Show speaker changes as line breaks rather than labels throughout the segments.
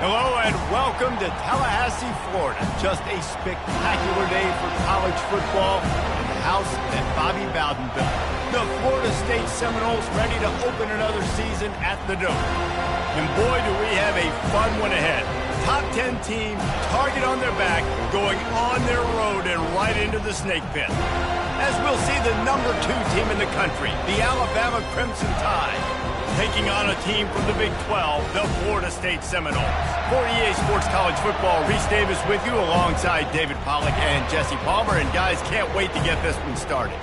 Hello and welcome to Tallahassee, Florida. Just a spectacular day for college football in the house that Bobby Bowden built. The Florida State Seminoles ready to open another season at the Dome. And boy, do we have a fun one ahead. Top 10 team, target on their back, going on their road and right into the snake pit. As we'll see the number 2 team in the country, the Alabama Crimson Tide, taking on a team from the Big 12, the Florida State Seminoles. For EA Sports College Football, Reese Davis with you alongside David Pollack and Jesse Palmer. And guys, can't wait to get this one started.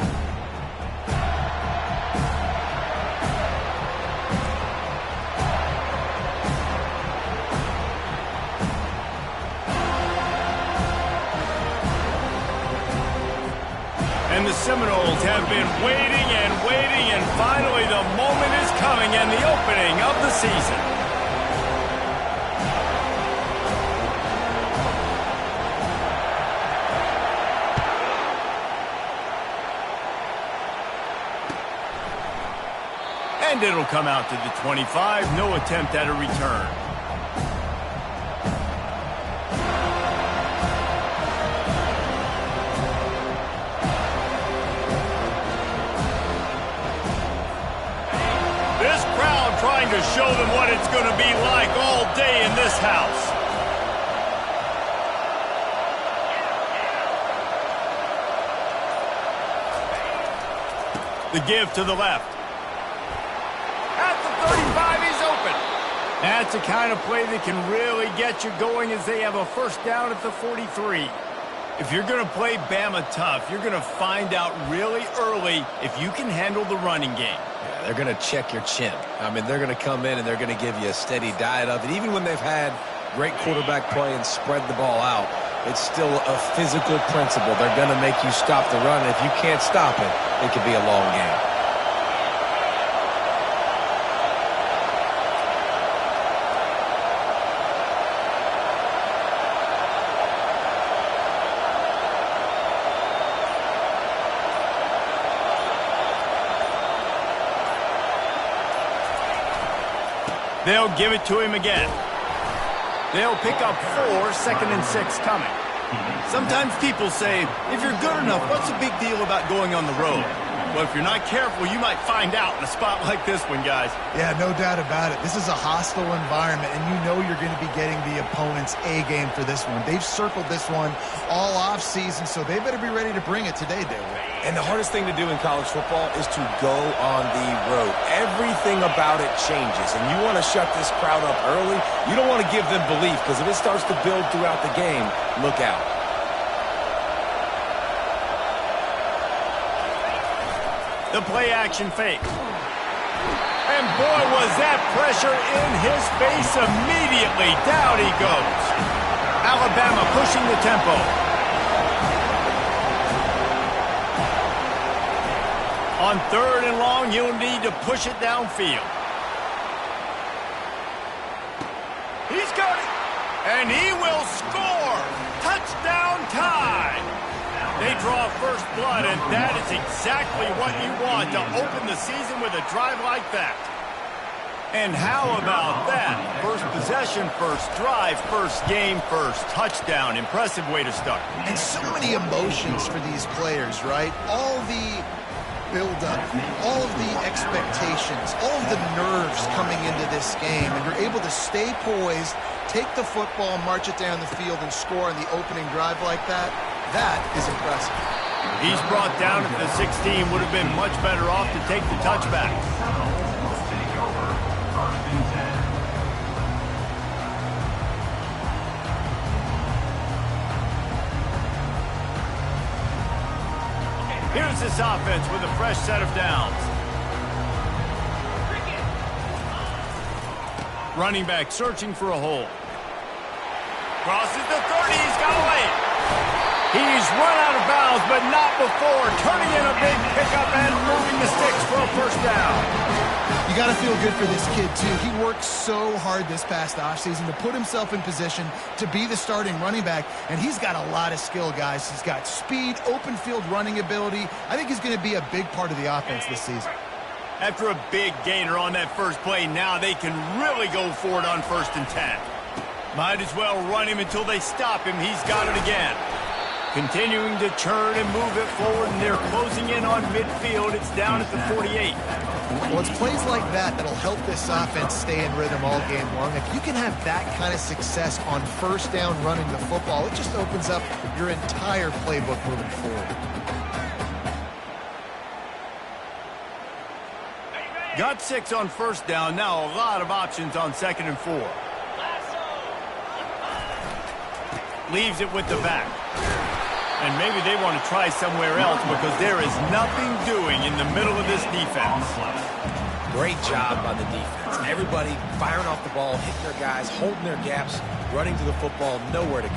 And the Seminoles have been waiting and finally the moment is coming and the opening of the season. And it'll come out to the 25, no attempt at a return. Trying to show them what it's going to be like all day in this house. The give to the left. At the 35, he's open. That's the kind of play that can really get you going as they have a first down at the 43. If you're going to play Bama tough, you're going to find out really early if you can handle the running game.
They're going to check your chin. I mean, they're going to come in and they're going to give you a steady diet of it. Even when they've had great quarterback play and spread the ball out, it's still a physical principle. They're going to make you stop the run. If you can't stop it, it could be a long game.
They'll give it to him again. They'll pick up 4, 2nd and 6 coming. Sometimes people say, if you're good enough, what's the big deal about going on the road? Well, if you're not careful, you might find out in a spot like this one, guys.
Yeah, no doubt about it. This is a hostile environment, and you know you're going to be getting the opponent's A game for this one. They've circled this one all offseason, so they better be ready to bring it today, David.
And the hardest thing to do in college football is to go on the road. Everything about it changes, and you want to shut this crowd up early. You don't want to give them belief, because if it starts to build throughout the game, look out.
The play-action fake. And boy, was that pressure in his face immediately. Down he goes. Alabama pushing the tempo. On 3rd and long, you'll need to push it downfield. He's got it. And he will score. Touchdown Tide. They draw first blood, and that is exactly what you want to open the season with a drive like that. And how about that? First possession, first drive, first game, first touchdown. Impressive way to start.
And so many emotions for these players, right? All the build-up, all of the expectations, all of the nerves coming into this game, and you're able to stay poised, take the football, march it down the field, and score on the opening drive like that. That is impressive.
He's brought down at the 16. Would have been much better off to take the touchback. Here's this offense with a fresh set of downs. Running back searching for a hole. Crosses the 30. He's got away. He's run out of bounds, but not before turning in a big pickup and moving the sticks for a first down.
You got to feel good for this kid, too. He worked so hard this past offseason to put himself in position to be the starting running back, and he's got a lot of skill, guys. He's got speed, open field running ability. I think he's going to be a big part of the offense this season.
After a big gainer on that first play, now they can really go for it on 1st and 10. Might as well run him until they stop him. He's got it again. Continuing to churn and move it forward, and they're closing in on midfield. It's down at the 48.
Well, it's plays like that that'll help this offense stay in rhythm all game long. If you can have that kind of success on first down running the football, it just opens up your entire playbook moving forward.
Got 6 on first down. Now a lot of options on 2nd and 4. Leaves it with the back. And maybe they want to try somewhere else because there is nothing doing in the middle of this defense.
Great job by the defense. Everybody firing off the ball, hitting their guys, holding their gaps, running to the football, nowhere to go.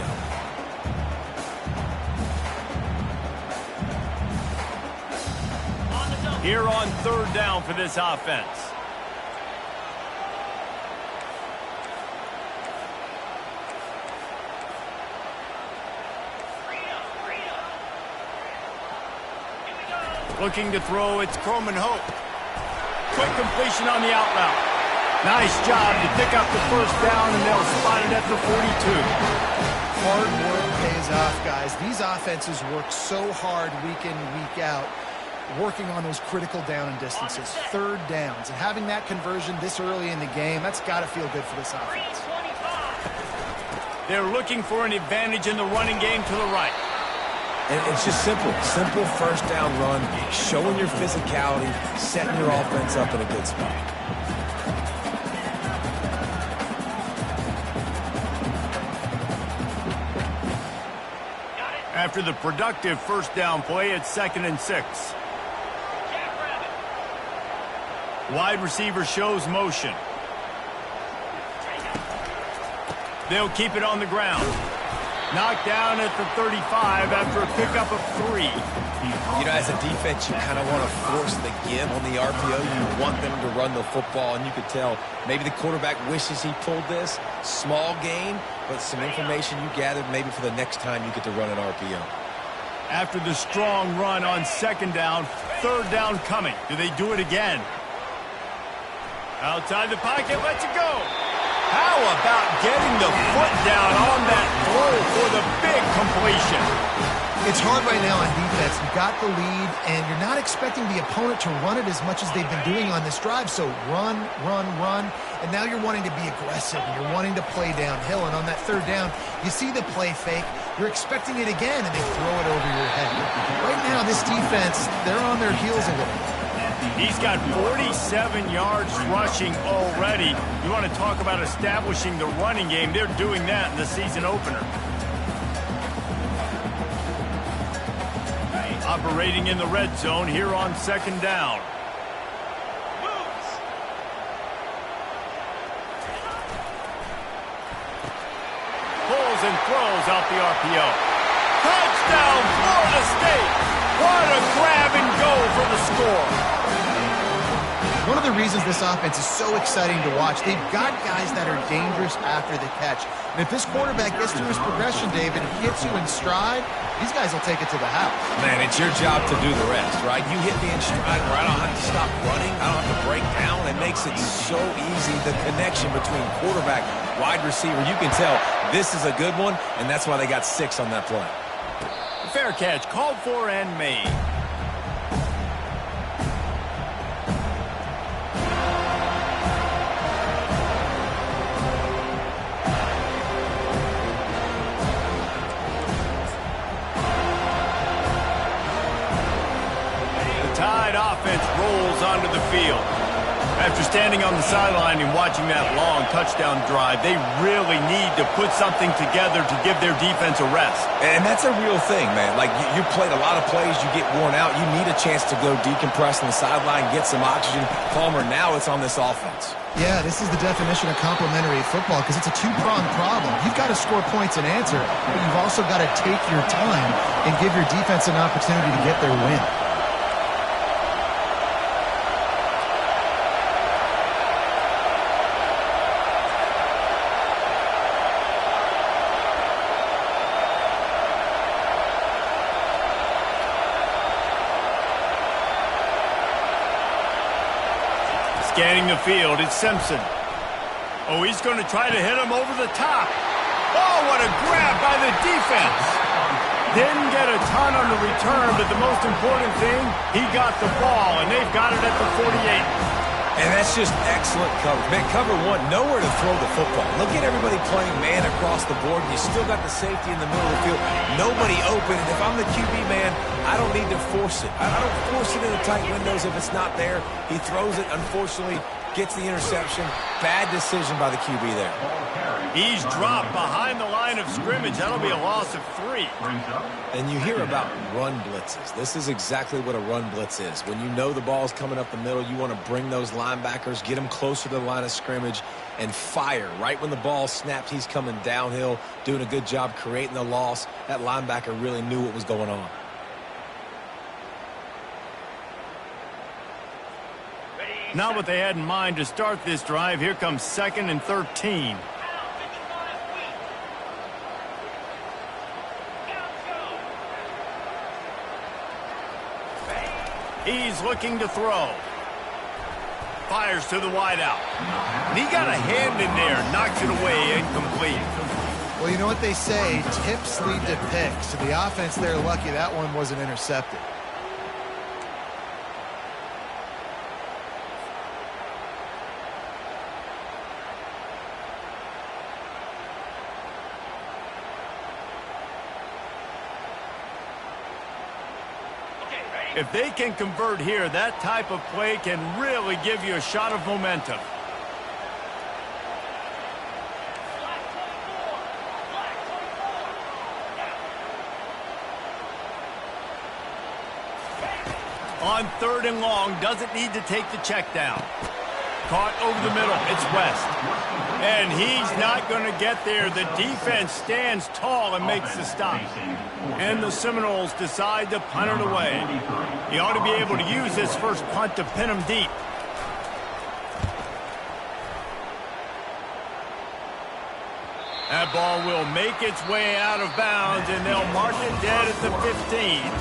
Here on 3rd down for this offense. Looking to throw, it's Croman Hope. Quick completion on the out route. Nice job to pick up the first down, and they'll spot it at the 42.
Hard work pays off, guys. These offenses work so hard week in, week out, working on those critical down and distances, 3rd downs. And having that conversion this early in the game, that's got to feel good for this offense.
They're looking for an advantage in the running game to the right.
And it's just simple first down run, showing your physicality, setting your offense up in a good spot.
After the productive first down play, it's 2nd and 6. Wide receiver shows motion. They'll keep it on the ground. Knocked down at the 35 after a pickup of 3.
You know, as a defense, you kind of want to force the give on the RPO. You want them to run the football, and you could tell maybe the quarterback wishes he pulled this. Small gain, but some information you gathered maybe for the next time you get to run an RPO.
After the strong run on 2nd down, 3rd down coming. Do they do it again? Outside the pocket, lets it go. How about getting the foot down on that throw for the big completion?
It's hard right now on defense. You've got the lead, and you're not expecting the opponent to run it as much as they've been doing on this drive. So run, and now you're wanting to be aggressive, and you're wanting to play downhill. And on that 3rd down, you see the play fake. You're expecting it again, and they throw it over your head. Right now, this defense, they're on their heels a little.
He's got 47 yards rushing already. You want to talk about establishing the running game. They're doing that in the season opener. Operating in the red zone here on 2nd down. Pulls and throws out the RPO. Touchdown, Florida State! What a grab and go for the score.
One of the reasons this offense is so exciting to watch, they've got guys that are dangerous after the catch. And if this quarterback gets through his progression, David, and gets you in stride, these guys will take it to the house.
Man, it's your job to do the rest, right? You hit me in stride where I don't have to stop running. I don't have to break down. It makes it so easy, the connection between quarterback, wide receiver. You can tell this is a good one, and that's why they got 6 on that play.
Fair catch, called for and made. Offense rolls onto the field. After standing on the sideline and watching that long touchdown drive, they really need to put something together to give their defense a rest.
And that's a real thing, man. Like, you played a lot of plays, you get worn out, you need a chance to go decompress on the sideline, get some oxygen. Palmer, now it's on this offense.
Yeah, this is the definition of complementary football because it's a 2-pronged problem. You've got to score points and answer, but you've also got to take your time and give your defense an opportunity to get their win.
Scanning the field, it's Simpson. Oh, he's going to try to hit him over the top. Oh, what a grab by the defense. Didn't get a ton on the return, but the most important thing, he got the ball, and they've got it at the 48.
And that's just excellent coverage. Man, cover one, nowhere to throw the football. Look at everybody playing man across the board. You still got the safety in the middle of the field. Nobody open. And if I'm the QB, man, I don't need to force it. I don't force it in the tight windows if it's not there. He throws it, unfortunately, gets the interception. Bad decision by the QB there.
He's dropped behind the line of scrimmage. That'll be a loss of 3.
And you hear about run blitzes. This is exactly what a run blitz is. When you know the ball's coming up the middle, you want to bring those linebackers, get them closer to the line of scrimmage, and fire. Right when the ball snapped, he's coming downhill, doing a good job creating the loss. That linebacker really knew what was going on.
Not what they had in mind to start this drive. Here comes 2nd and 13. He's looking to throw. Fires to the wideout. And he got a hand in there, knocks it away, incomplete.
Well, you know what they say, tips lead to picks. So the offense, they're lucky that one wasn't intercepted.
If they can convert here, that type of play can really give you a shot of momentum. On 3rd and long, doesn't need to take the check down. Caught over the middle, it's West. And he's not going to get there. The defense stands tall and makes the stop. And the Seminoles decide to punt it away. He ought to be able to use this first punt to pin him deep. That ball will make its way out of bounds, and they'll mark it dead at the 15.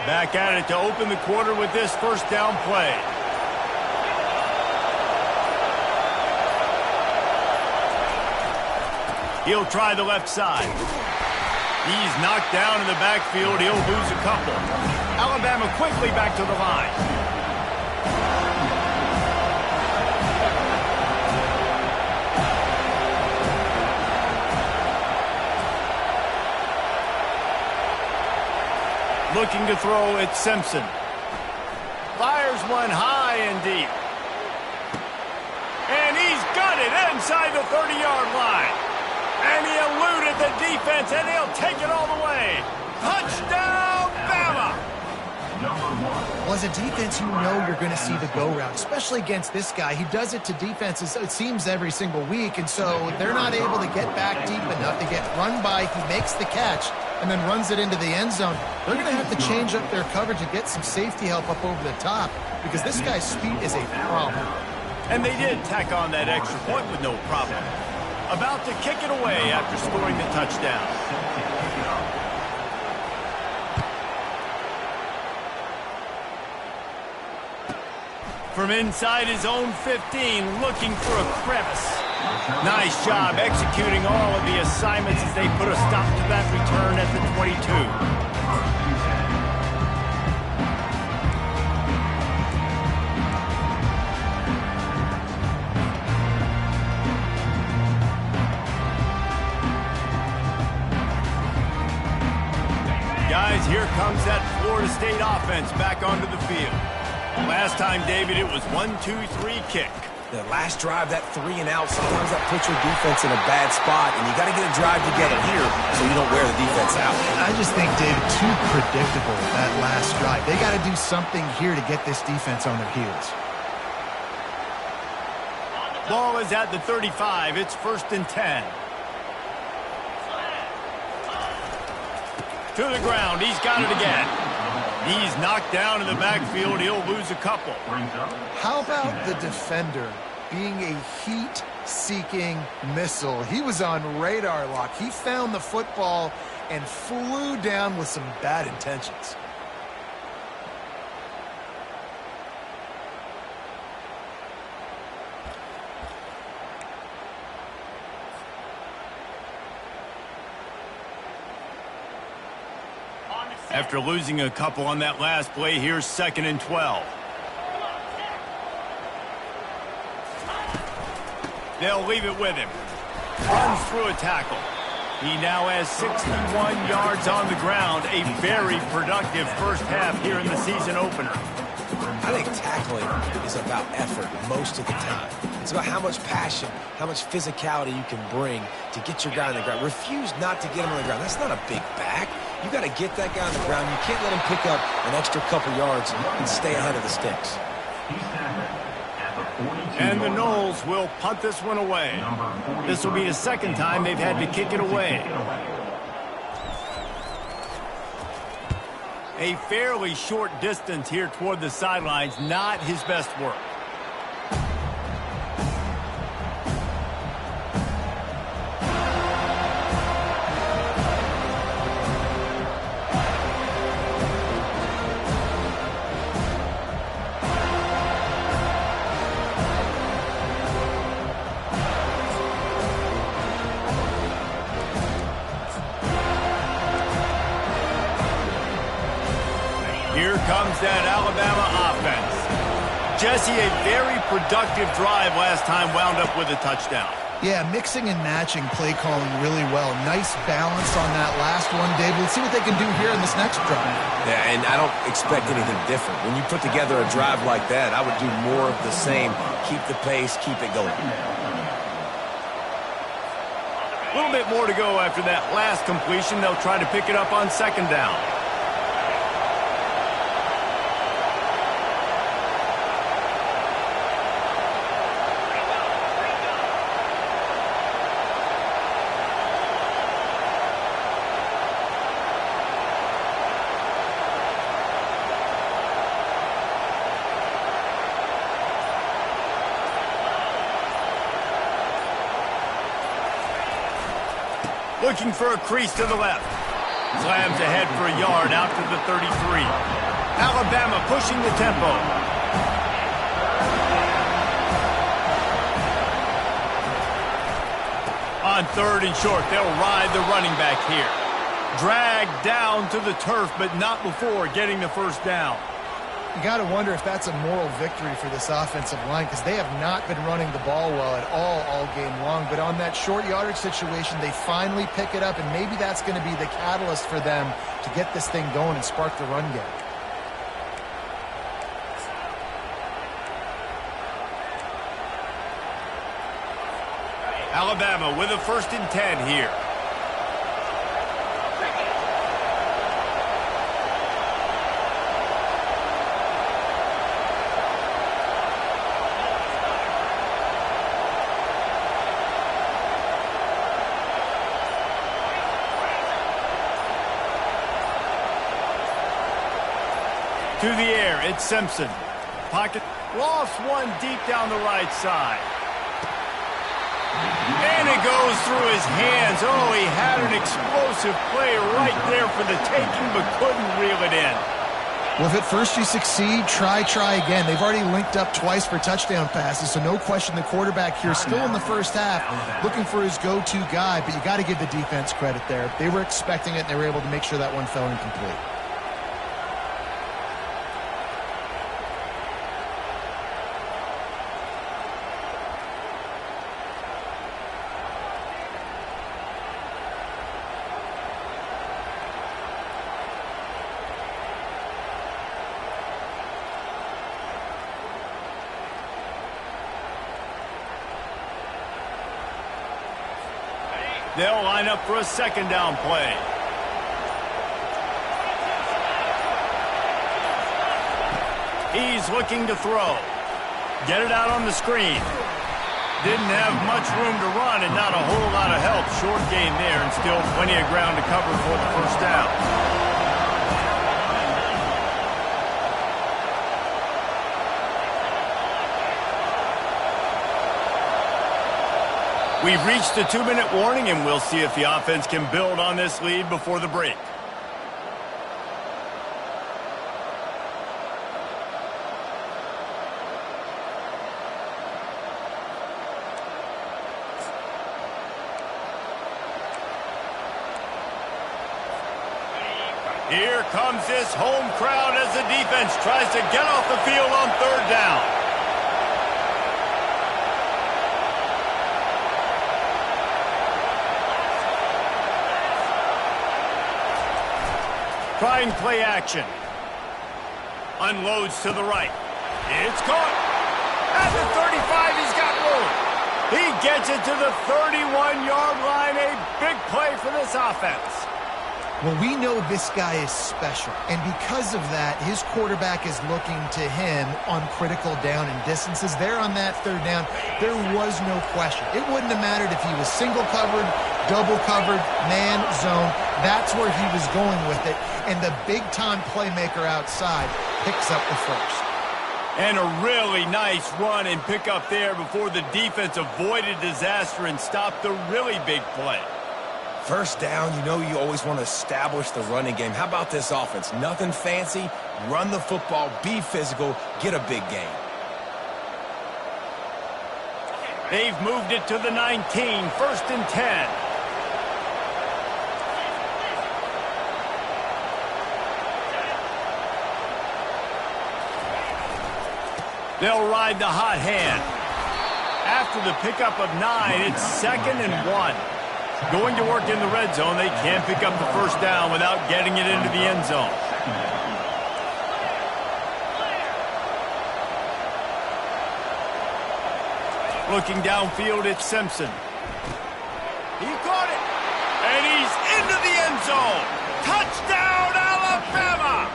Back at it to open the quarter with this first down play. He'll try the left side. He's knocked down in the backfield. He'll lose a couple. Alabama quickly back to the line. Looking to throw, it's Simpson. Fires one high and deep. And he's got it inside the 30-yard line. And he eluded the defense, and he'll take it all the way. Touchdown, Bama!
Well, as a defense, you know you're going to see the go route, especially against this guy. He does it to defenses, it seems, every single week, and so they're not able to get back deep enough. They get run by, he makes the catch, and then runs it into the end zone. They're going to have to change up their coverage and get some safety help up over the top because this guy's speed is a problem.
And they did tack on that extra point with no problem. About to kick it away after scoring the touchdown. From inside his own 15, looking for a crevice. Nice job executing all of the assignments as they put a stop to that return at the 22. Guys, here comes that Florida State offense back onto the field. Last time, David, it was 1-2-3 kick.
The last drive, that 3 and out, sometimes that puts your defense in a bad spot, and you got to get a drive together here so you don't wear the defense out.
I just think, David, too predictable, that last drive. They got to do something here to get this defense on their heels.
Ball is at the 35. It's 1st and 10. To the ground. He's got it again. He's knocked down in the backfield. He'll lose a couple.
How about the defender being a heat-seeking missile? He was on radar lock. He found the football and flew down with some bad intentions.
After losing a couple on that last play, here's 2nd and 12. They'll leave it with him. Runs through a tackle. He now has 61 yards on the ground. A very productive first half here in the season opener.
I think tackling is about effort most of the time. It's about how much passion, how much physicality you can bring to get your guy on the ground. Refuse not to get him on the ground. That's not a big back. You got to get that guy on the ground. You can't let him pick up an extra couple yards and stay ahead of the sticks.
And the Noles will punt this one away. This will be the second time they've had to kick it away. A fairly short distance here toward the sidelines, not his best work. Here comes that Alabama offense. Jesse, a very productive drive last time, wound up with a touchdown.
Yeah, mixing and matching play calling really well. Nice balance on that last one, David. Let's see what they can do here in this next drive.
Yeah, and I don't expect anything different. When you put together a drive like that, I would do more of the same. Keep the pace, keep it going.
A little bit more to go after that last completion. They'll try to pick it up on 2nd down. Looking for a crease to the left. Slams ahead for a yard out to the 33. Alabama pushing the tempo. On 3rd and short, they'll ride the running back here. Dragged down to the turf, but not before getting the first down.
You got to wonder if that's a moral victory for this offensive line, because they have not been running the ball well at all game long. But on that short yardage situation, they finally pick it up, and maybe that's going to be the catalyst for them to get this thing going and spark the run game.
Alabama with a 1st and 10 here. To the air, it's Simpson. Pocket lost one deep down the right side. And it goes through his hands. Oh, he had an explosive play right there for the taking, but couldn't reel it in.
Well, if at first you succeed, try again. They've already linked up twice for touchdown passes, so no question the quarterback here still in the first half looking for his go-to guy, but you got to give the defense credit there. They were expecting it, and they were able to make sure that one fell incomplete.
They'll line up for a 2nd down play. He's looking to throw. Get it out on the screen. Didn't have much room to run and not a whole lot of help. Short gain there and still plenty of ground to cover for the first down. We've reached the 2-minute warning, and we'll see if the offense can build on this lead before the break. Here comes this home crowd as the defense tries to get off the field on 3rd down. Trying play action. Unloads to the right. It's caught. At the 35, he's got room. He gets it to the 31-yard line. A big play for this offense.
Well, we know this guy is special, and because of that, his quarterback is looking to him on critical down and distances. There on that 3rd down, there was no question. It wouldn't have mattered if he was single covered, double covered, man, zone. That's where he was going with it, and the big-time playmaker outside picks up the first.
And a really nice run and pick up there before the defense avoided disaster and stopped the really big play.
1st down, you know you always want to establish the running game. How about this offense? Nothing fancy. Run the football, be physical, get a big gain.
They've moved it to the 19, 1st and 10. They'll ride the hot hand. After the pickup of 9, it's 2nd and 1. Going to work in the red zone, they can't pick up the 1st down without getting it into the end zone. Looking downfield, it's Simpson. He caught it, and he's into the end zone. Touchdown, Alabama!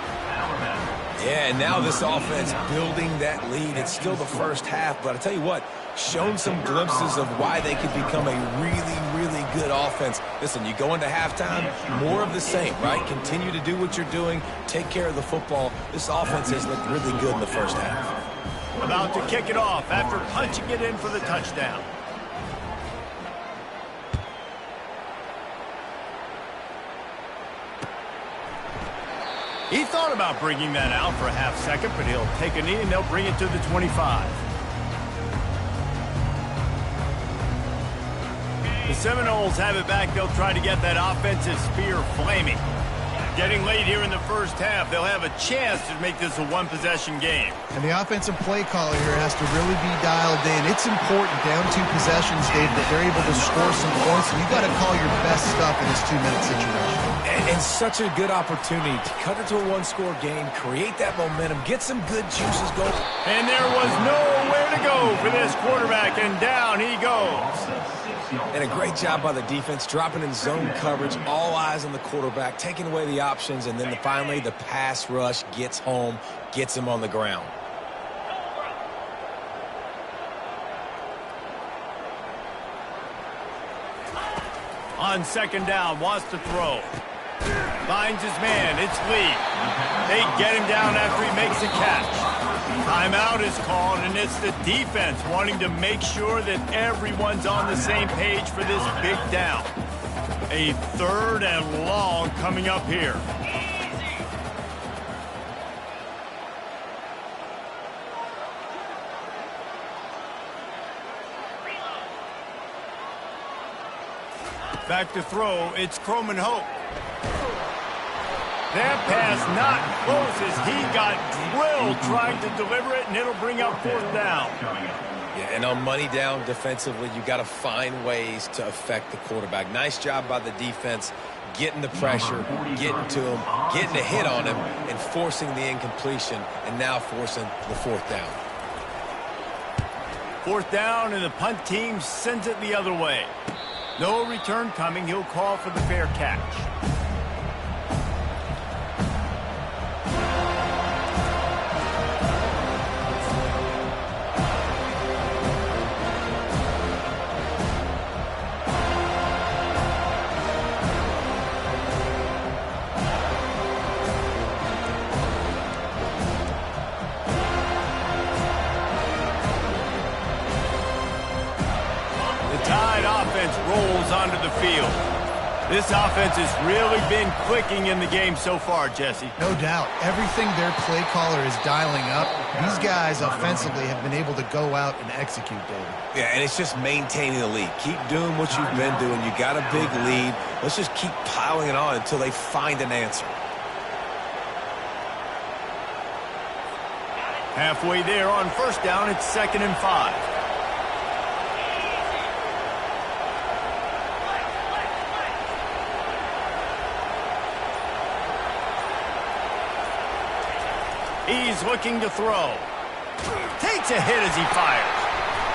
Yeah, and now this offense building that lead. It's still the 1st half, but I tell you what, shown some glimpses of why they could become a really, really good offense. Listen, you go into halftime, more of the same, right? Continue to do what you're doing, take care of the football. This offense has looked really good in the 1st half.
About to kick it off after punching it in for the touchdown. He thought about bringing that out for a half second, but he'll take a knee and they'll bring it to the 25. The Seminoles have it back. They'll try to get that offensive spear flaming. Getting late here in the 1st half, they'll have a chance to make this a one-possession game.
And the offensive play caller here has to really be dialed in. It's important down 2 possessions, Dave, that they're able to score some points. You've got to call your best stuff in this 2-minute situation.
And such a good opportunity to cut it to a 1-score game, create that momentum, get some good juices going.
And there was nowhere to go for this quarterback, and down he goes.
And a great job by the defense, dropping in zone coverage, all eyes on the quarterback, taking away the options, and then finally the pass rush gets home, gets him on the ground.
On 2nd down, wants to throw. Finds his man, it's Lee. They get him down after he makes a catch. Timeout is called, and it's the defense wanting to make sure that everyone's on the same page for this big down. A 3rd and long coming up here. Back to throw, it's Croman Hope. That pass not close as he got drilled trying to deliver it, and it'll bring up 4th down.
Yeah, and on money down defensively, you got to find ways to affect the quarterback. Nice job by the defense, getting the pressure, getting to him, getting a hit on him, and forcing the incompletion, and now forcing the 4th down.
4th down, and the punt team sends it the other way. No return coming. He'll call for the fair catch. field. This offense has really been clicking in the game so far, Jesse.
No doubt. Everything their play caller is dialing up, these guys offensively have been able to go out and execute, David.
Yeah, and it's just maintaining the lead. Keep doing what you've been doing. You got a big lead. Let's just keep piling it on until they find an answer.
Halfway there on first down, it's 2nd and 5. He's looking to throw. Takes a hit as he fires.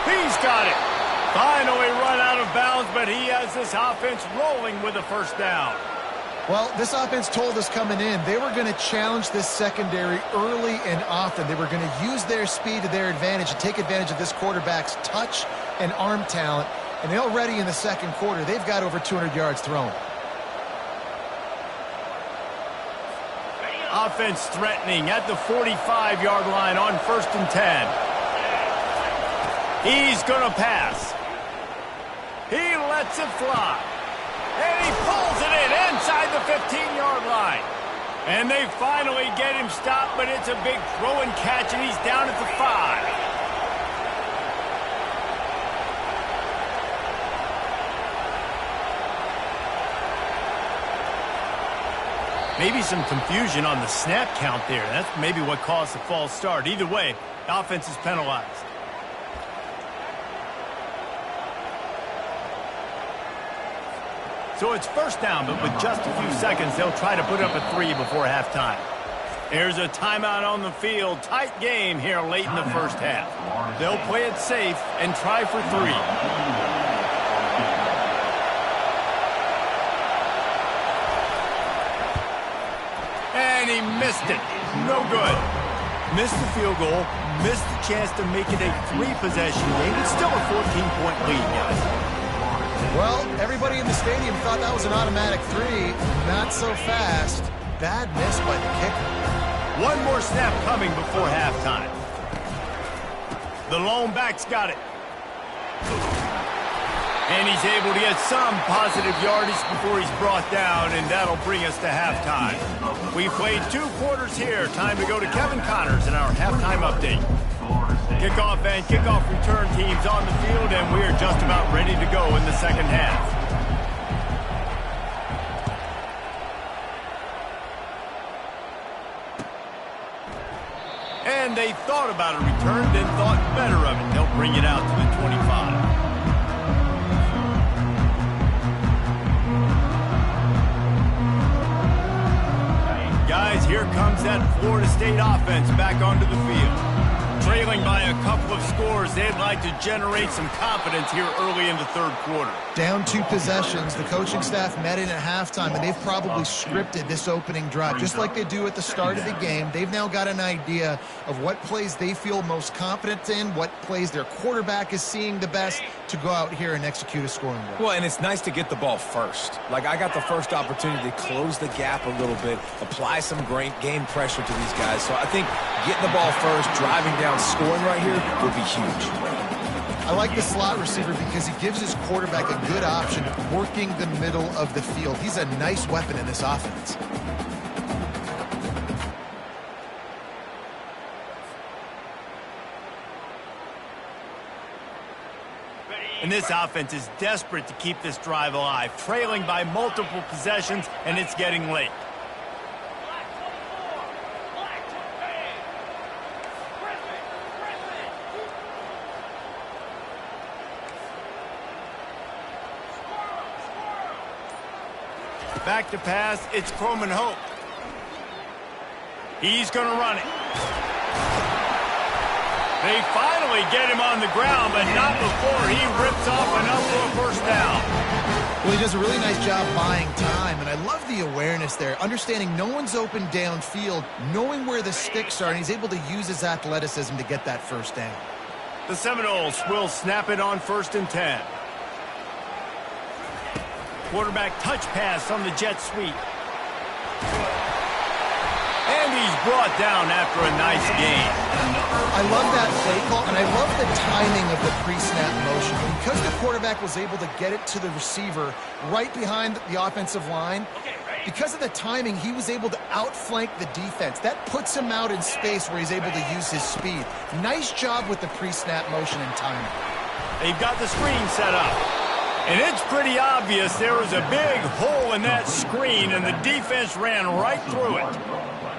He's got it. Finally run out of bounds, but he has this offense rolling with a first down.
Well, this offense told us coming in they were going to challenge this secondary early and often. They were going to use their speed to their advantage and take advantage of this quarterback's touch and arm talent. And already in the second quarter, they've got over 200 yards thrown.
Offense threatening at the 45-yard line on 1st and 10. He's going to pass. He lets it fly. And he pulls it in inside the 15-yard line. And they finally get him stopped, but it's a big throw and catch, and he's down at the 5. Maybe some confusion on the snap count there. That's maybe what caused the false start. Either way, the offense is penalized. So it's first down, but with just a few seconds, they'll try to put up a 3 before halftime. There's a timeout on the field. Tight game here late in the first half. They'll play it safe and try for 3. And he missed it. No good. Missed the field goal, missed the chance to make it a 3-possession game. It's still a 14-point lead, guys.
Well, everybody in the stadium thought that was an automatic 3. Not so fast. Bad miss by the kicker.
One more snap coming before halftime. The lone back's got it. And he's able to get some positive yardage before he's brought down, and that'll bring us to halftime. We played 2 quarters here. Time to go to Kevin Connors in our halftime update. Kickoff and kickoff return teams on the field, and we are just about ready to go in the second half. And they thought about a return, then thought better of it. They'll bring it out to the 25. Guys, here comes that Florida State offense back onto the field. Trailing by a couple of scores, they'd like to generate some confidence here early in the third quarter.
Down 2 possessions, the coaching staff met in at halftime, and they've probably scripted this opening drive. Just like they do at the start of the game, they've now got an idea of what plays they feel most confident in, what plays their quarterback is seeing the best to go out here and execute a scoring drive.
Well, and it's nice to get the ball first. Like, I got the first opportunity to close the gap a little bit, apply some great game pressure to these guys. So I think getting the ball first, driving down, scoring right here would be huge.
I like the slot receiver because he gives his quarterback a good option working the middle of the field. He's a nice weapon in this offense.
And this offense is desperate to keep this drive alive, trailing by multiple possessions, and it's getting late. Back to pass, it's Croman Hope. He's going to run it. They finally get him on the ground, but not before he rips off enough for a first down.
Well, he does a really nice job buying time, and I love the awareness there, understanding no one's open downfield, knowing where the sticks are, and he's able to use his athleticism to get that first down.
The Seminoles will snap it on 1st and 10. Quarterback touch pass on the jet sweep. And he's brought down after a nice gain.
I love that play call, and I love the timing of the pre-snap motion. Because the quarterback was able to get it to the receiver right behind the offensive line, because of the timing, he was able to outflank the defense. That puts him out in space where he's able to use his speed. Nice job with the pre-snap motion and timing.
They've got the screen set up. And it's pretty obvious there was a big hole in that screen, and the defense ran right through it.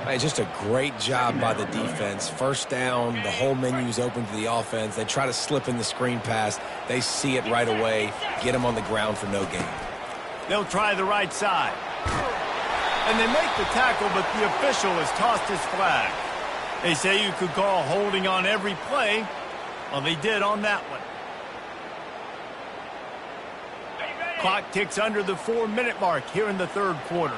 Hey, just a great job by the defense. First down, the whole menu's open to the offense. They try to slip in the screen pass. They see it right away, get them on the ground for no gain.
They'll try the right side. And they make the tackle, but the official has tossed his flag. They say you could call holding on every play. Well, they did on that one. Clock ticks under the 4-minute mark here in the third quarter.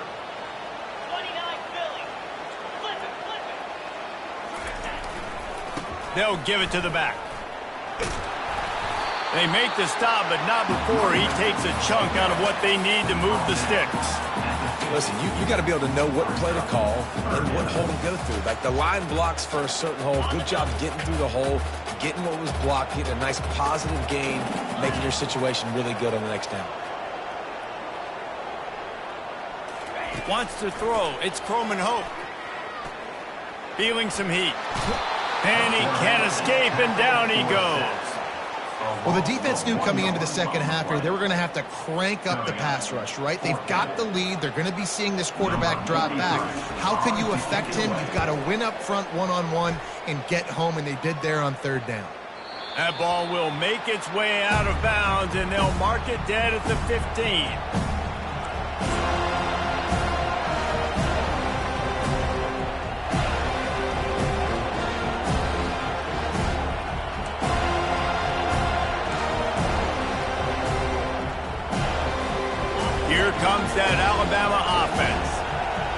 They'll give it to the back. They make the stop, but not before he takes a chunk out of what they need to move the sticks.
Listen, you got to be able to know what play to call and what hole to go through. Like the line blocks for a certain hole. Good job getting through the hole, getting what was blocked, getting a nice positive gain, making your situation really good on the next down.
Wants to throw. It's Croman Hope. Feeling some heat. And he can't escape, and down he goes.
Well, the defense knew coming into the second half here, they were going to have to crank up the pass rush, right? They've got the lead. They're going to be seeing this quarterback drop back. How can you affect him? You've got to win up front one-on-one and get home, and they did there on third down.
That ball will make its way out of bounds, and they'll mark it dead at the 15. Here comes that Alabama offense.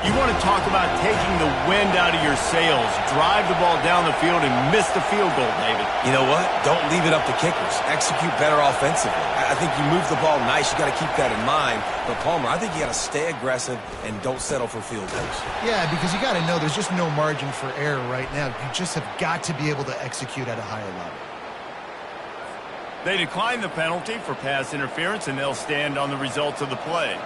You want to talk about taking the wind out of your sails. Drive the ball down the field and miss the field goal, David.
You know what? Don't leave it up to kickers. Execute better offensively. I think you move the ball nice. You got to keep that in mind. But, Palmer, I think you got to stay aggressive and don't settle for field goals.
Yeah, because you got to know there's just no margin for error right now. You just have got to be able to execute at a higher level.
They decline the penalty for pass interference, and they'll stand on the results of the play.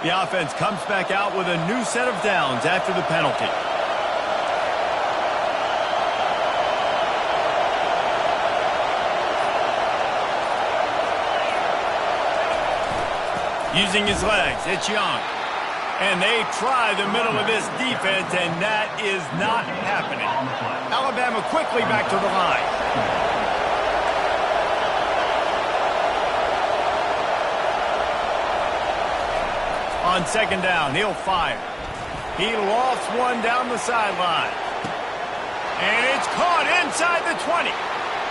The offense comes back out with a new set of downs after the penalty. Using his legs, it's Young. And they try the middle of this defense, and that is not happening. Alabama quickly back to the line. On second down, he'll fire. He lofts one down the sideline. And it's caught inside the 20.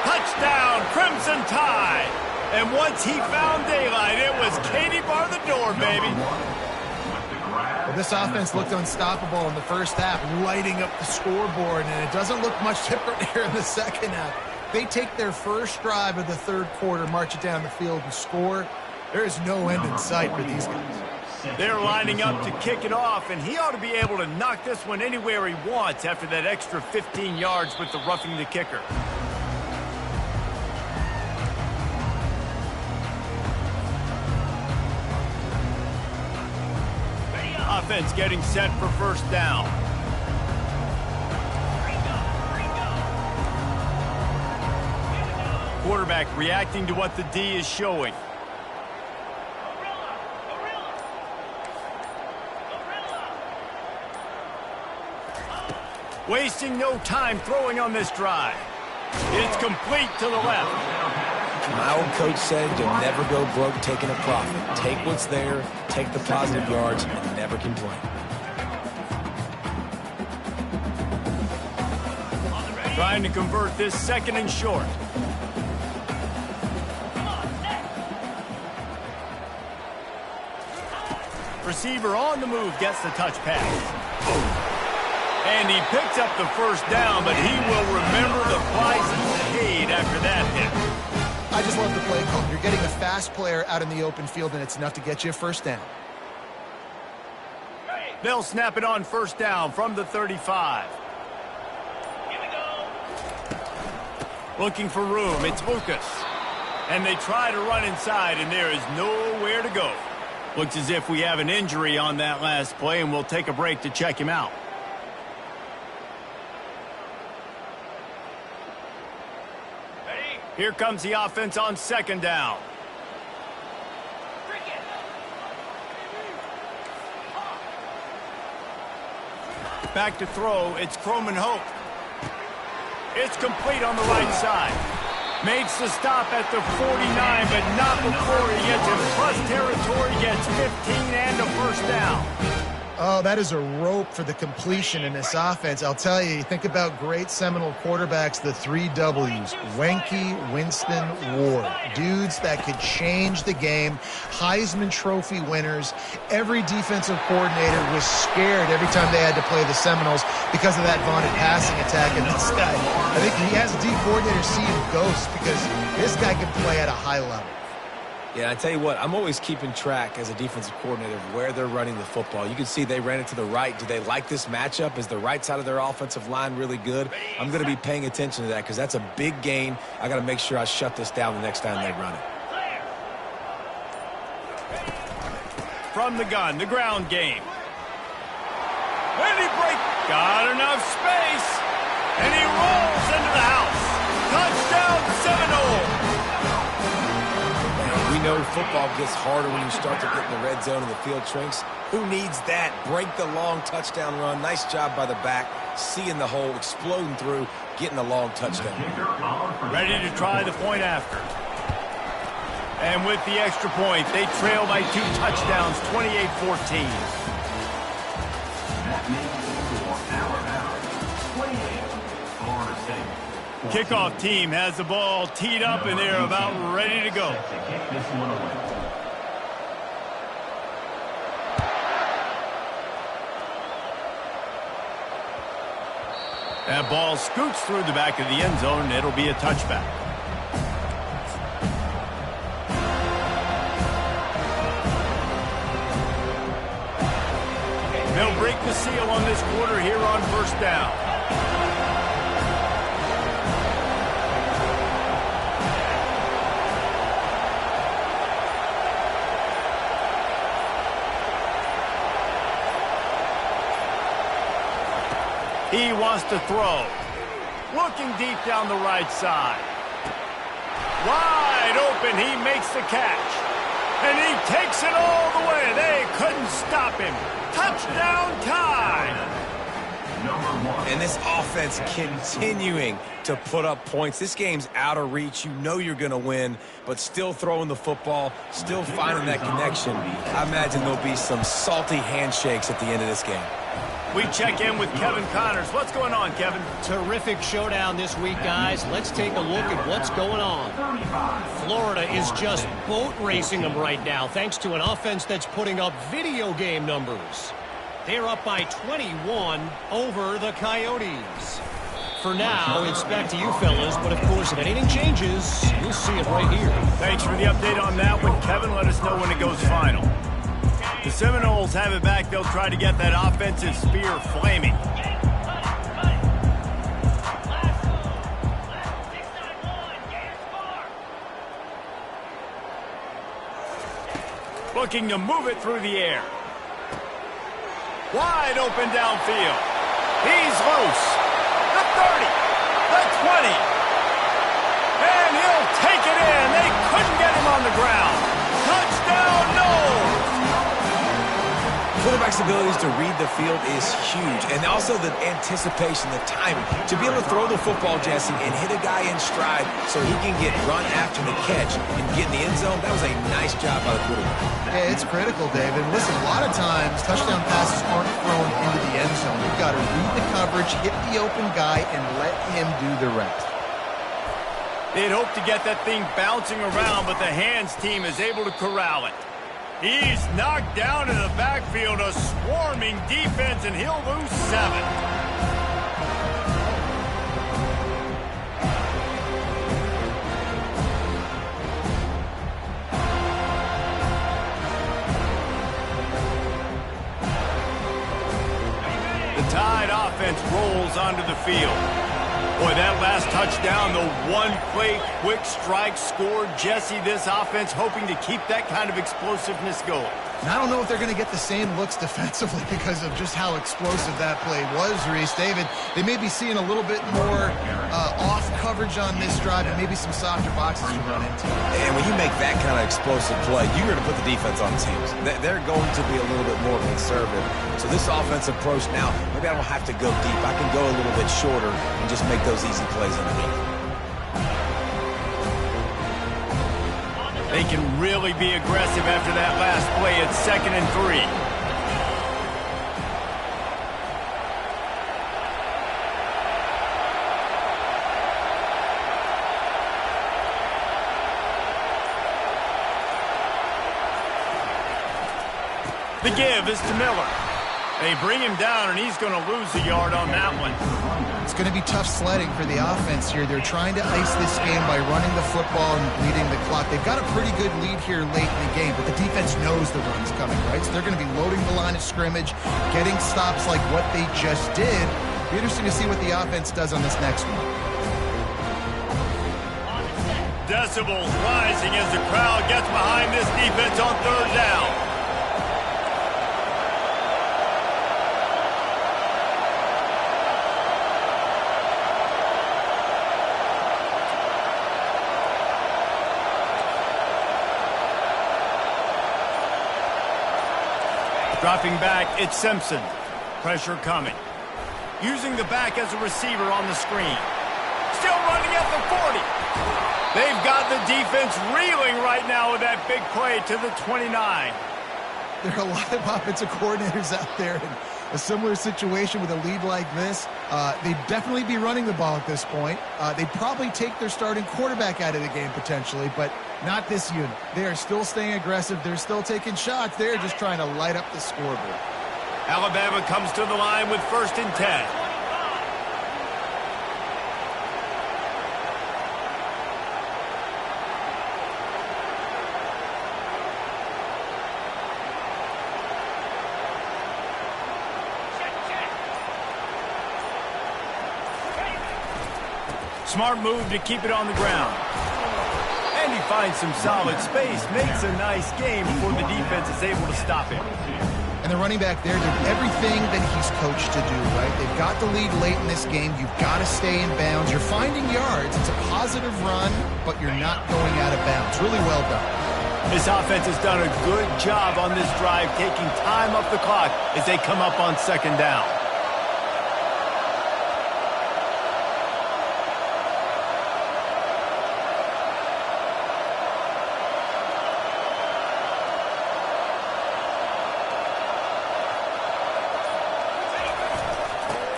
Touchdown, Crimson Tide. And once he found daylight, it was Katie bar the door, baby.
Well, this offense looked unstoppable in the first half, lighting up the scoreboard, and it doesn't look much different here in the second half. They take their first drive of the third quarter, march it down the field, and score. There is no end in sight for these guys.
They're lining up to kick it off, and he ought to be able to knock this one anywhere he wants after that extra 15 yards with the roughing the kicker. Offense getting set for first down. Quarterback reacting to what the D is showing. Wasting no time throwing on this drive. It's complete to the left.
My old coach said you'll never go broke taking a profit. Take what's there, take the positive yards, and never complain.
Trying to convert this second and short. Receiver on the move gets the touch pass. And he picks up the first down, but he will remember the price he paid after that hit.
I just love the play call. You're getting a fast player out in the open field, and it's enough to get you a first down.
They'll snap it on first down from the 35. Here we go. Looking for room. It's Lucas. And they try to run inside, and there is nowhere to go. Looks as if we have an injury on that last play, and we'll take a break to check him out. Here comes the offense on second down. Back to throw. It's Croman Hope. It's complete on the right side. Makes the stop at the 49, but not before he gets in plus territory, gets 15 and a first down.
Oh, that is a rope for the completion in this offense. I'll tell you, you think about great Seminole quarterbacks, the 3 W's, Wenke, Winston, Ward. Dudes that could change the game, Heisman Trophy winners. Every defensive coordinator was scared every time they had to play the Seminoles because of that vaunted passing attack. And this guy, I think he has D coordinators seeing ghosts because this guy can play at a high level.
Yeah, I tell you what, I'm always keeping track as a defensive coordinator of where they're running the football. You can see they ran it to the right. Do they like this matchup? Is the right side of their offensive line really good? I'm going to be paying attention to that because that's a big gain. I got to make sure I shut this down the next time they run it.
From the gun, the ground game. And he got enough space. And he rolls into the house. Touchdown, Seminole.
We know football gets harder when you start to get in the red zone and the field shrinks. Who needs that? Break the long touchdown run. Nice job by the back. Seeing the hole, exploding through, getting the long touchdown.
Ready to try the point after. And with the extra point, they trail by 2 touchdowns, 28-14. Kickoff team has the ball teed up, and they're about ready to go. That ball scoots through the back of the end zone, and it'll be a touchback. They'll break the seal on this quarter here on first down. He wants to throw. Looking deep down the right side. Wide open, he makes the catch. And he takes it all the way. They couldn't stop him. Touchdown time.
And this offense continuing to put up points. This game's out of reach. You know you're going to win, but still throwing the football, still finding that connection. I imagine there'll be some salty handshakes at the end of this game.
We check in with Kevin Connors. What's going on, Kevin?
Terrific showdown this week, guys. Let's take a look at what's going on. Florida is just boat racing them right now, thanks to an offense that's putting up video game numbers. They're up by 21 over the Coyotes. For now, it's back to you fellas, but of course, if anything changes, you'll see it right here.
Thanks for the update on that one, Kevin. Let us know when it goes final. The Seminoles have it back. They'll try to get that offensive spear flaming. Looking to move it through the air. Wide open downfield. He's loose. The 30. The 20. And he'll take it in. They couldn't get him on the ground. Touchdown, Noles.
Quarterback's abilities to read the field is huge, and also the anticipation, the timing. To be able to throw the football, Jesse, and hit a guy in stride so he can get run after the catch and get in the end zone, that was a nice job by the quarterback.
Yeah, it's critical, David. Listen, a lot of times touchdown passes aren't thrown into the end zone. You've got to read the coverage, hit the open guy, and let him do the rest.
They'd hope to get that thing bouncing around, but the hands team is able to corral it. He's knocked down in the backfield, a swarming defense, and he'll lose 7. The Tide offense rolls onto the field. Boy, that last touchdown, the one-play quick strike scored. Jesse, this offense hoping to keep that kind of explosiveness going.
And I don't know if they're going to get the same looks defensively because of just how explosive that play was, Reese. David, they may be seeing a little bit more off coverage on this drive and maybe some softer boxes to run into.
And when you make that kind of explosive play, you're going to put the defense on its heels. They're going to be a little bit more conservative. So this offensive approach now, maybe I don't have to go deep. I can go a little bit shorter and just make those easy plays underneath.
They can really be aggressive after that last play at 2nd and 3. The give is to Miller. They bring him down, and he's going to lose a yard on that one.
It's going to be tough sledding for the offense here. They're trying to ice this game by running the football and bleeding the clock. They've got a pretty good lead here late in the game, but the defense knows the run's coming, right? So they're going to be loading the line of scrimmage, getting stops like what they just did. Be interesting to see what the offense does on this next one.
Decibels rising as the crowd gets behind this defense on 3rd down. Dropping back, it's Simpson. Pressure coming. Using the back as a receiver on the screen. Still running at the 40. They've got the defense reeling right now with that big play to the 29.
There are a lot of offensive coordinators out there in a similar situation with a lead like this. They'd definitely be running the ball at this point. They'd probably take their starting quarterback out of the game potentially, but not this unit. They are still staying aggressive. They're still taking shots. They're just trying to light up the scoreboard.
Alabama comes to the line with 1st and 10. Smart move to keep it on the ground. And he finds some solid space, makes a nice game before the defense is able to stop him.
And the running back there did everything that he's coached to do, right? They've got the lead late in this game. You've got to stay in bounds. You're finding yards. It's a positive run, but you're not going out of bounds. Really well done.
This offense has done a good job on this drive, taking time off the clock as they come up on 2nd down.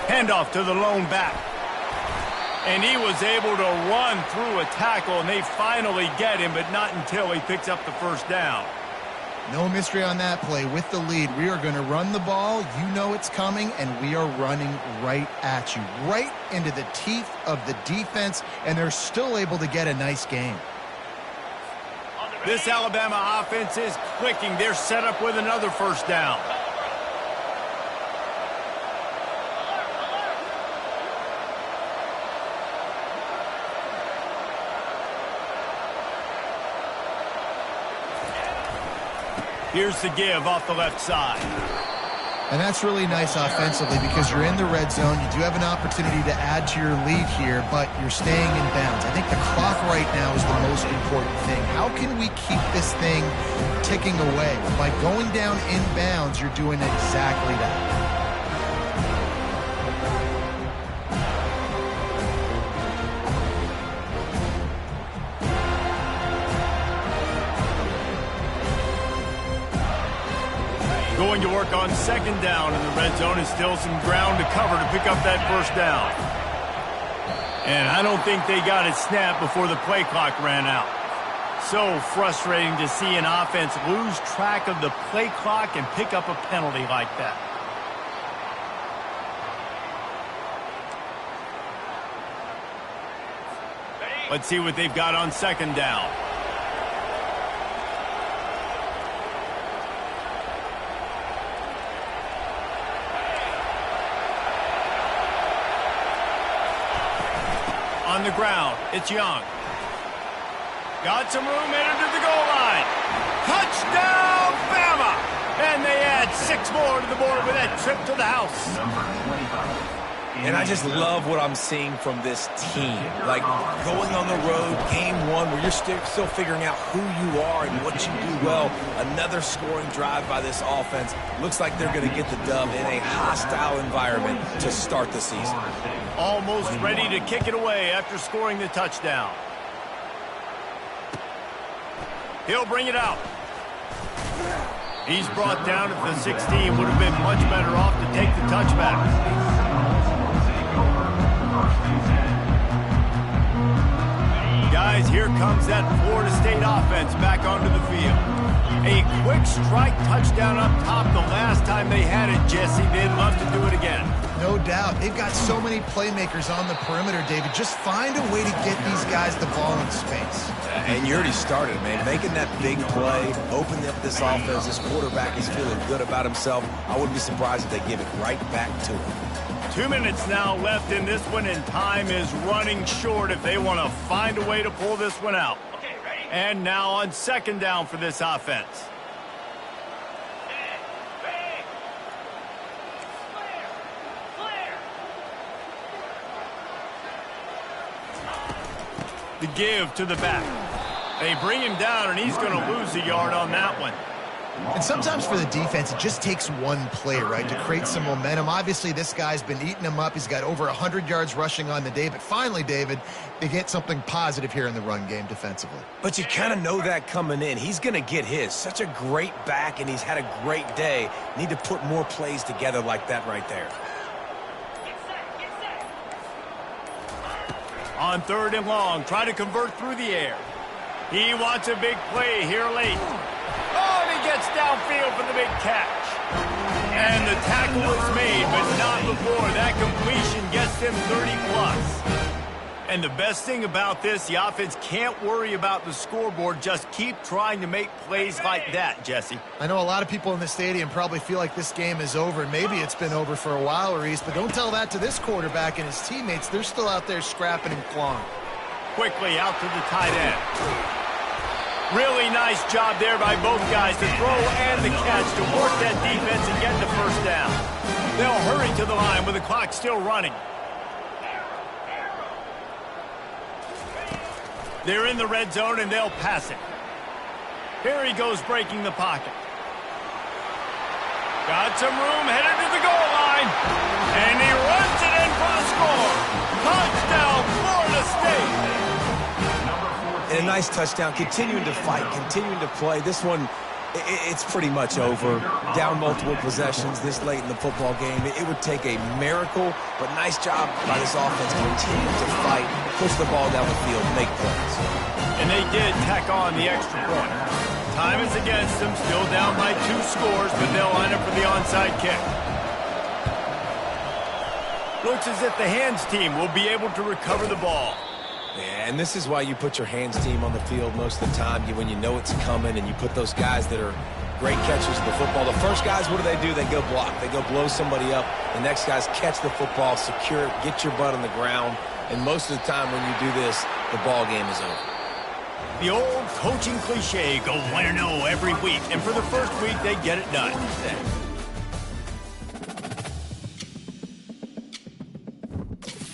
Handoff to the lone back. And he was able to run through a tackle, and they finally get him, but not until he picks up the 1st down.
No mystery on that play. With the lead, we are going to run the ball. You know it's coming, and we are running right at you, right into the teeth of the defense, and they're still able to get a nice game.
This Alabama offense is clicking. They're set up with another 1st down. Here's the give off the left side.
And that's really nice offensively because you're in the red zone. You do have an opportunity to add to your lead here, but you're staying in bounds. I think the clock right now is the most important thing. How can we keep this thing ticking away? By going down in bounds, you're doing exactly that.
Going to work on 2nd down, and the red zone is still some ground to cover to pick up that 1st down. And I don't think they got it snapped before the play clock ran out. So frustrating to see an offense lose track of the play clock and pick up a penalty like that. Let's see what they've got on 2nd down. On the ground, it's Young. Got some room headed to the goal line. Touchdown, Bama! And they add 6 more to the board with that trip to the house.
And I just love what I'm seeing from this team. Like, going on the road, game one, where you're still figuring out who you are and what you do well. Another scoring drive by this offense. Looks like they're going to get the dub in a hostile environment to start the season.
Almost ready to kick it away after scoring the touchdown. He'll bring it out. He's brought down at the 16. Would have been much better off to take the touchback. Guys, here comes that Florida State offense back onto the field. A quick strike touchdown up top the last time they had it, Jesse. They'd love to do it again.
No doubt. They've got so many playmakers on the perimeter, David. Just find a way to get these guys the ball in space.
And you already started, man. Making that big play, opening up this offense. This quarterback is feeling good about himself. I wouldn't be surprised if they give it right back to him.
2 minutes now left in this one, and time is running short if they want to find a way to pull this one out. Okay, ready? And now on second down for this offense. The give to the back. They bring him down, and he's going to lose a yard on that one.
And sometimes for the defense, it just takes one play, right, to create some momentum. Obviously, this guy's been eating them up. He's got over 100 yards rushing on the day. But finally, David, they get something positive here in the run game defensively.
But you kind of know that coming in. He's going to get his. Such a great back, and he's had a great day. Need to put more plays together like that right there.
On third and long, try to convert through the air. He wants a big play here late. Oh, and he gets downfield for the big catch. And the tackle is made, but not before. That completion gets them 30+. And the best thing about this, the offense can't worry about the scoreboard. Just keep trying to make plays like that, Jesse.
I know a lot of people in the stadium probably feel like this game is over, and maybe it's been over for a while, Reese, but don't tell that to this quarterback and his teammates. They're still out there scrapping and clawing.
Quickly out to the tight end. Really nice job there by both guys to throw and the catch to work that defense and get the first down. They'll hurry to the line with the clock still running. They're in the red zone, and they'll pass it. Here he goes breaking the pocket. Got some room headed to the goal line. And he runs it in for the score. Touchdown, Florida State.
And a nice touchdown, continuing to fight, continuing to play. This one, it's pretty much over. Down multiple possessions this late in the football game. It would take a miracle, but nice job by this offense continuing to fight, push the ball down the field, make plays.
And they did tack on the extra point. Time is against them, still down by 2 scores, but they'll line up for the onside kick. Looks as if the hands team will be able to recover the ball.
Yeah, and this is why you put your hands team on the field most of the time, when you know it's coming, and you put those guys that are great catchers of the football. The first guys, what do? They go block. They go blow somebody up. The next guys catch the football, secure it, get your butt on the ground. And most of the time when you do this, the ball game is over.
The old coaching cliche, go 1-0 every week. And for the first week, they get it done.